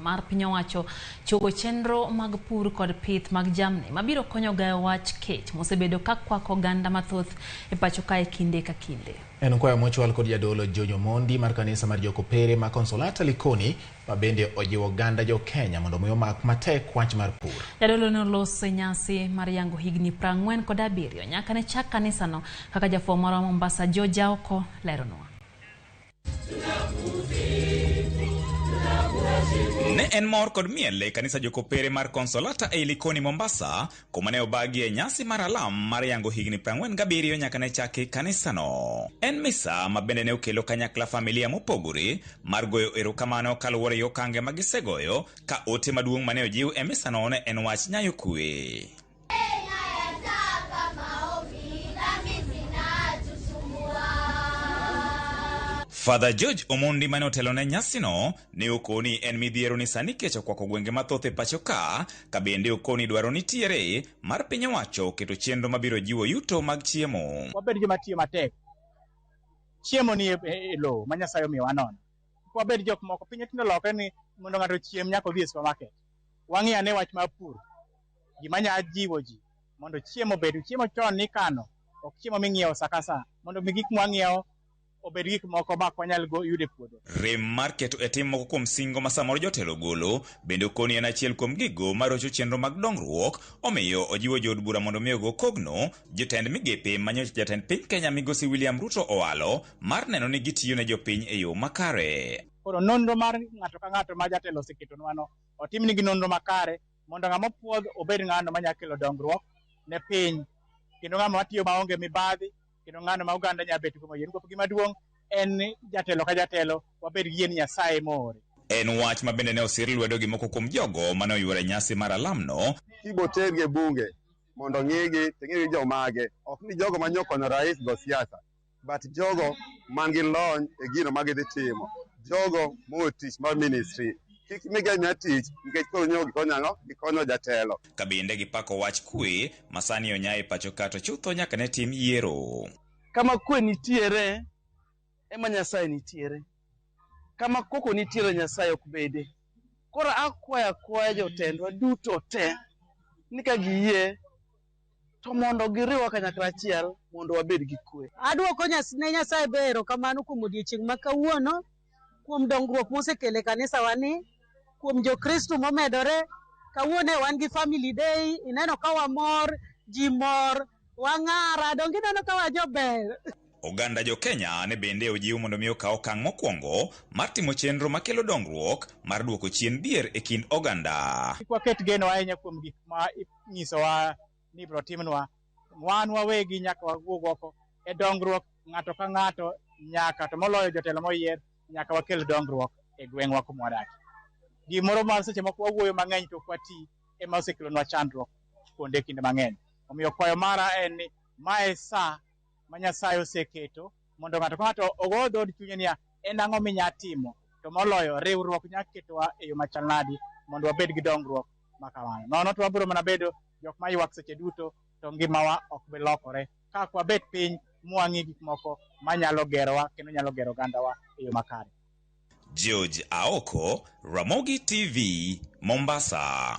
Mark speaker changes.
Speaker 1: mar piny owacho chogo chenro mag pur kod pith mag jamni mabiro konyo gayo wach kech mosebedo ka kwako oganda mathoth e pacho kae kinde ka kinde.
Speaker 2: En kwayo mochwal kod jadolo Jojo Mondi mar kanisa mar Jokopere ma Consolata Likoni ma bende ojiwo oganda jo Kenya mondo omi omak matek wach mar pur. Jadolo ne oloso nyasi mar yango higni 47 nyaka ne chak kanisano kaka jafwambo mar Mombasa George Aoko leronwa.
Speaker 3: Ne en mor kod miel kanisa Jokopere mar Consolata e Likoni Mombasa kuma ne obagie nyasi mar alam mar yango higni 47 nyaka ne chaki kanisano. En misa ma bende ne okelo kanyakla familia mopogore mar goyo erokamano kaluwore gi okange ma gisegoyo ka ote maduong' mane ojiw e misano ne en wach nyayo kwe. Father George Omondi mane otelo ne nyasino ne okoni en midhiero ni sani kech okwako gwenge mathoth e pacho ka bende okoni dwaro nitiere mar piny owacho keto chenro mabiro jiwo yuto mag chiemo.
Speaker 4: Wabed joma tiyo matek. Chiemo ni e lowo ma Nyasaye omiyowa nono. Wabed jok moko piny tindo lokore ni mondo ng'ato chiem nyaka odhi e supermarket. Wang'i ane wach mar pur. Gima nya jiwo ji mondo chiemo bed chiemo chon ni kano ok chiemo ming'iewo sa ka sa mondo gik mwang'iewo obed gik moko ma kwanyal go yude puodho.
Speaker 3: Rem mar keto e tim moko kuom singo ma samoro jotelo golo bende okoni en achiel kuom gigo marocho chenro mag dongruok omiyo ojiwo jood bura mondo miyo go kogno jotend migepe manyo jatend piny Kenya Migosi William Ruto owalo mar neno ni gitiyo ne jopiny e yo makare.
Speaker 4: Koro nonro mar ng'ato ka ng'ato ma jatelo oseketonwa no otim nigi nonro makare mondo ng'ama puodho obed ng'ano manyalo kelo dongruok ne piny kendo ng'ama matiyo maonge mibadhi kendo ng'ano ma oganda nya bet kuom yien. Gima duong' en jatelo ka jatelo wabed gi yien Nyasaye moore.
Speaker 3: En wach ma bende ne osir lwedo gi moko kuom jogo mane oyuore nyasi mar alamno.
Speaker 5: Kibo terge bunge mondo ng'igi teng'igi jomage ok ni jogo manyokono rais go siasa but jogo man gi lony e gino ma gidhi timo jogo motich mar ministry kik migenya tich nikech koro nyogi konyango gikonyo jatelo.
Speaker 3: Kabinde gipako wach kwe masani onyaye pacho kato chutho nyaka ne tim yiero.
Speaker 6: Kama kwe nitiere ema Nyasaye nitiere. Kama koko nitiere Nyasaye ok bede. Koro akwaya jotendwa duto te ni ka giyie to mondo giriwa kanyakla achiel mondo wabed gi kwe.
Speaker 7: Adwoko ne Nyasaye bero kamano kuom odiochieng' ma kawuono kuom dongruok mosekele kanisa wani kuom jokristo momedore. Kawuono wan gi family day ineno ka wamor ji mor wang'ara dongi neno ka wajober.
Speaker 3: Oganda jo Kenya ne bende ojiw mondo mi okaw okang' mokwongo mar timo chenro makelo dongruok mar duoko chien dhier e kind oganda.
Speaker 4: Waket geno ahinya kuom gik ma inyisowa ni biro timnwa. Wan wawegi nyaka wawuog oko e dongruok ng'ato ka ng'ato nyaka to moloyo jotelo moyier nyaka wakel dongruok e gweng'wa kuma wadakie. Gimoro mar seche moko wawuoyo mang'eny to kwati ema osekelonwa chandruok kuonde kinde mang'eny. Omiyo kwayo mara en ni mae sa ma Nyasaye oseketo mondo ng'ato ka ng'ato ogo dhod chunye niya en ang'o minya timo to moloyo riwruok nya ketowa e yo machal nadi mondo wabed gi dongruok makamano. Nono to wabiro mana bedo jok maywak seche duto to ngimawa ok bi lokore ka wabet piny mwang'i gik moko manyalo gerowa kendo nyalo gero ogandawa e yo makare.
Speaker 3: George Aoko, Ramogi TV, Mombasa.